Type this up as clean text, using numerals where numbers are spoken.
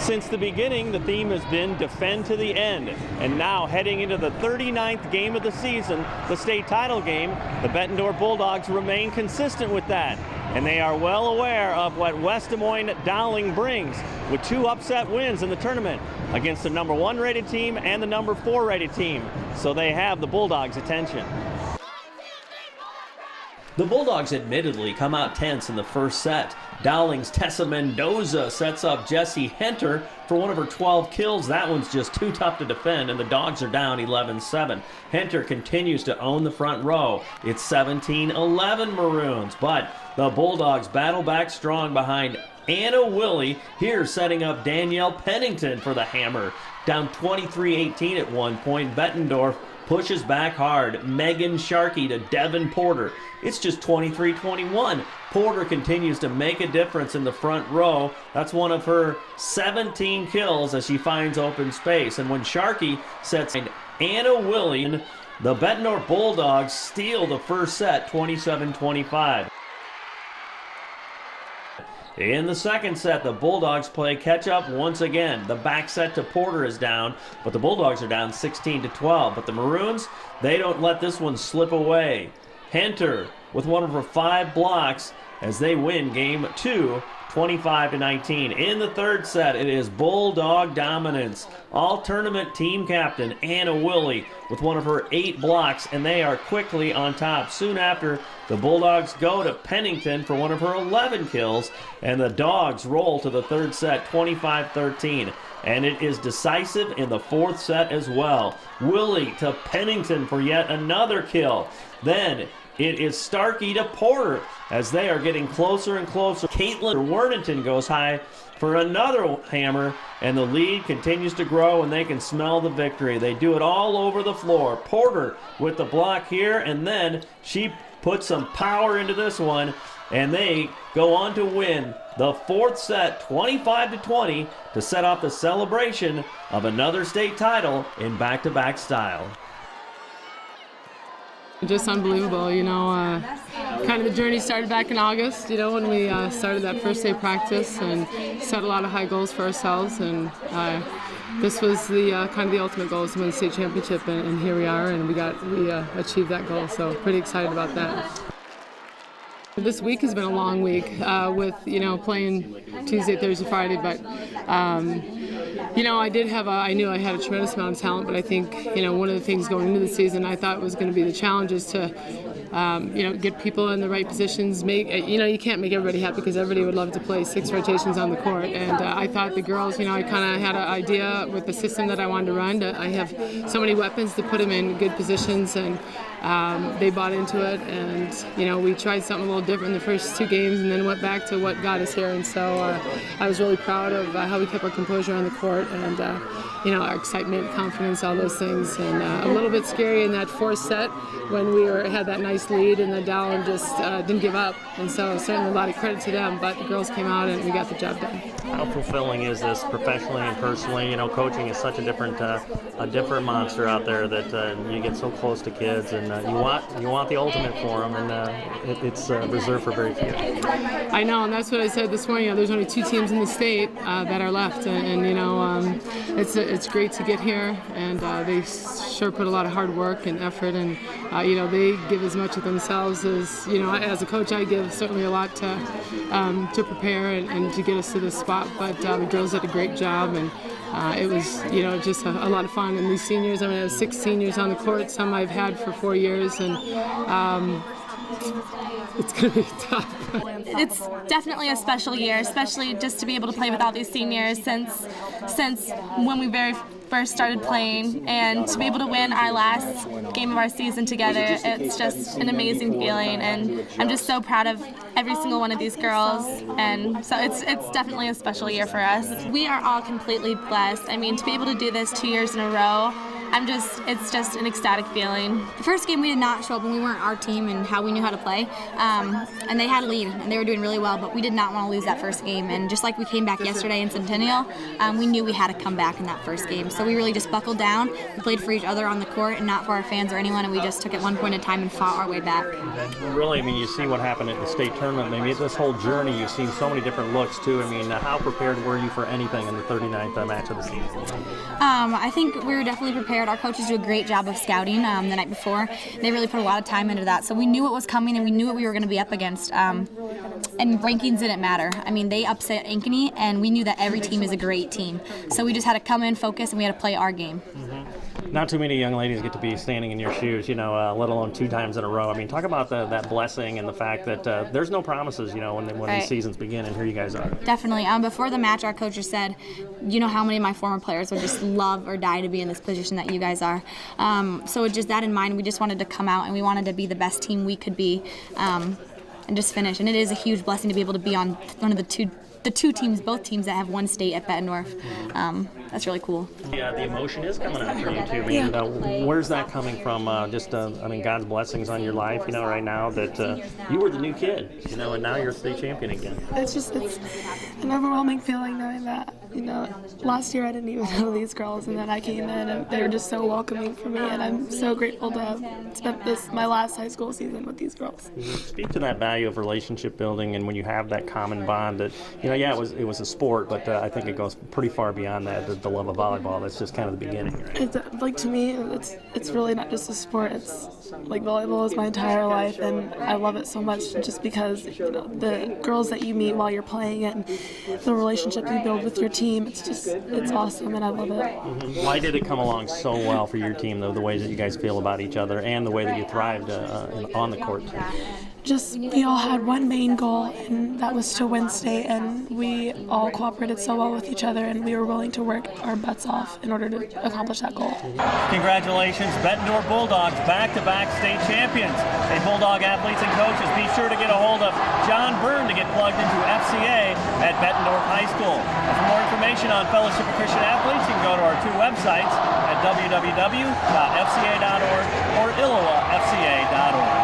Since the beginning, the theme has been defend to the end. And now heading into the 39th game of the season, the state title game, the Bettendorf Bulldogs remain consistent with that. And they are well aware of what West Des Moines Dowling brings with 2 upset wins in the tournament against the number 1 rated team and the number 4 rated team. So they have the Bulldogs' attention. The Bulldogs admittedly come out tense in the first set. Dowling's Tessa Mendoza sets up Jessie Henter for one of her 12 kills. That one's just too tough to defend, and the Dogs are down 11-7. Henter continues to own the front row. It's 17-11 Maroons, but the Bulldogs battle back strong behind Anna Willie, here setting up Danielle Pennington for the hammer. Down 23-18 at one point, Bettendorf pushes back hard. Megan Sharkey to Devin Porter. It's just 23-21. Porter continues to make a difference in the front row. That's one of her 17 kills as she finds open space. And when Sharkey sets Anna Willie, the Bettendorf Bulldogs steal the first set, 27-25. In the second set, the Bulldogs play catch-up once again. The back set to Porter is down, but the Bulldogs are down 16-12. But the Maroons, they don't let this one slip away. Henter with one of her 5 blocks as they win game 2, 25-19. In the third set, it is Bulldog dominance. All-tournament team captain Anna Willie with one of her 8 blocks, and they are quickly on top. Soon after, the Bulldogs go to Pennington for one of her 11 kills, and the Dogs roll to the third set, 25-13. And it is decisive in the fourth set as well. Willie to Pennington for yet another kill. Then it is Starkey to Porter as they are getting closer and closer. Caitlin Worthington goes high for another hammer, and the lead continues to grow, and they can smell the victory. They do it all over the floor. Porter with the block here, and then she puts some power into this one, and they go on to win the fourth set, 25-20, to set off the celebration of another state title in back-to-back style. Just unbelievable, you know, kind of the journey started back in August, you know, when we started that first day practice and set a lot of high goals for ourselves, and this was the kind of the ultimate goal, is to win the state championship, and here we are, and we achieved that goal, so pretty excited about that. This week has been a long week with, you know, playing Tuesday, Thursday, Friday, but you know, I knew I had a tremendous amount of talent, but I think, you know, one of the things going into the season I thought was going to be the challenge is to, you know, get people in the right positions. You know, you can't make everybody happy because everybody would love to play 6 rotations on the court. And I thought the girls, you know, I kind of had an idea with the system that I wanted to run. I have so many weapons to put them in good positions, and they bought into it. And, you know, we tried something a little different in the first 2 games and then went back to what got us here. And so I was really proud of how we kept our composure on the court, and you know, our excitement, confidence, all those things. And a little bit scary in that fourth set when we had that nice lead, and the Dowling just didn't give up. And so certainly a lot of credit to them, but the girls came out and we got the job done. How fulfilling is this professionally and personally? You know, coaching is such a different monster out there that you get so close to kids, and you want the ultimate for them, and it's reserved for very few. I know, and that's what I said this morning. You know, there's only 2 teams in the state that are left, and you know, it's great to get here, and they sure put a lot of hard work and effort, and you know, they give as much of themselves as, you know, as a coach I give certainly a lot to prepare and to get us to this spot, but the girls did a great job, and it was, you know, just a lot of fun. And these seniors, I mean, I have 6 seniors on the court, some I've had for 4 years, and it's going to be tough. It's definitely a special year, especially just to be able to play with all these seniors since when we very first started playing, and to be able to win our last game of our season together. It's just an amazing feeling, and I'm just so proud of every single one of these girls, and so it's definitely a special year for us. We are all completely blessed. I mean, to be able to do this 2 years in a row, it's just an ecstatic feeling. The first game we did not show up and we weren't our team and how we knew how to play. And they had a lead and they were doing really well, but we did not want to lose that first game. And just like we came back yesterday in Centennial, we knew we had to come back in that first game. So we really just buckled down. We played for each other on the court and not for our fans or anyone, and we just took it one point at a time and fought our way back. Really, I mean, you see what happened at the state tournament. I mean, this whole journey, you've seen so many different looks too. I mean, how prepared were you for anything in the 39th match of the season? I think we were definitely prepared. Our coaches do a great job of scouting the night before. They really put a lot of time into that. So we knew what was coming and we knew what we were going to be up against. And rankings didn't matter. I mean, they upset Ankeny and we knew that every team is a great team. So we just had to come in, focus, and we had to play our game. Not too many young ladies get to be standing in your shoes, you know, let alone 2 times in a row. I mean, talk about that blessing and the fact that there's no promises, you know, when Right. these seasons begin, and here you guys are. Definitely. Before the match, our coaches said, you know how many of my former players would just love or die to be in this position that you guys are. So with just that in mind, we just wanted to come out and we wanted to be the best team we could be and just finish. And it is a huge blessing to be able to be on one of the two teams, both teams that have won state at Bettendorf. That's really cool. Yeah, the emotion is coming out for you too. I mean, where's that coming from? I mean, God's blessings on your life, you know, right now that you were the new kid, you know, and now you're a state champion again. It's an overwhelming feeling knowing that, you know, last year I didn't even know these girls, and then I came in and they were just so welcoming for me, and I'm so grateful to have spent my last high school season with these girls. Speak to that value of relationship building, and when you have that common bond that, you know, yeah, it was a sport, but I think it goes pretty far beyond that, the love of volleyball. That's just kind of the beginning, right? It's, like, to me, it's really not just a sport. It's like volleyball is my entire life, and I love it so much just because, you know, the girls that you meet while you're playing and the relationship you build with your team, it's awesome, and I love it. Why did it come along so well for your team, though, the way that you guys feel about each other and the way that you thrived on the court? Just, we all had one main goal, and that was to win state, and we all cooperated so well with each other, and we were willing to work our butts off in order to accomplish that goal. Congratulations, Bettendorf Bulldogs, back-to-back state champions. Hey, Bulldog athletes and coaches, be sure to get a hold of John Byrne to get plugged into FCA at Bettendorf High School. And for more information on Fellowship of Christian Athletes, you can go to our 2 websites at www.fca.org or ILLOWAFCA.org.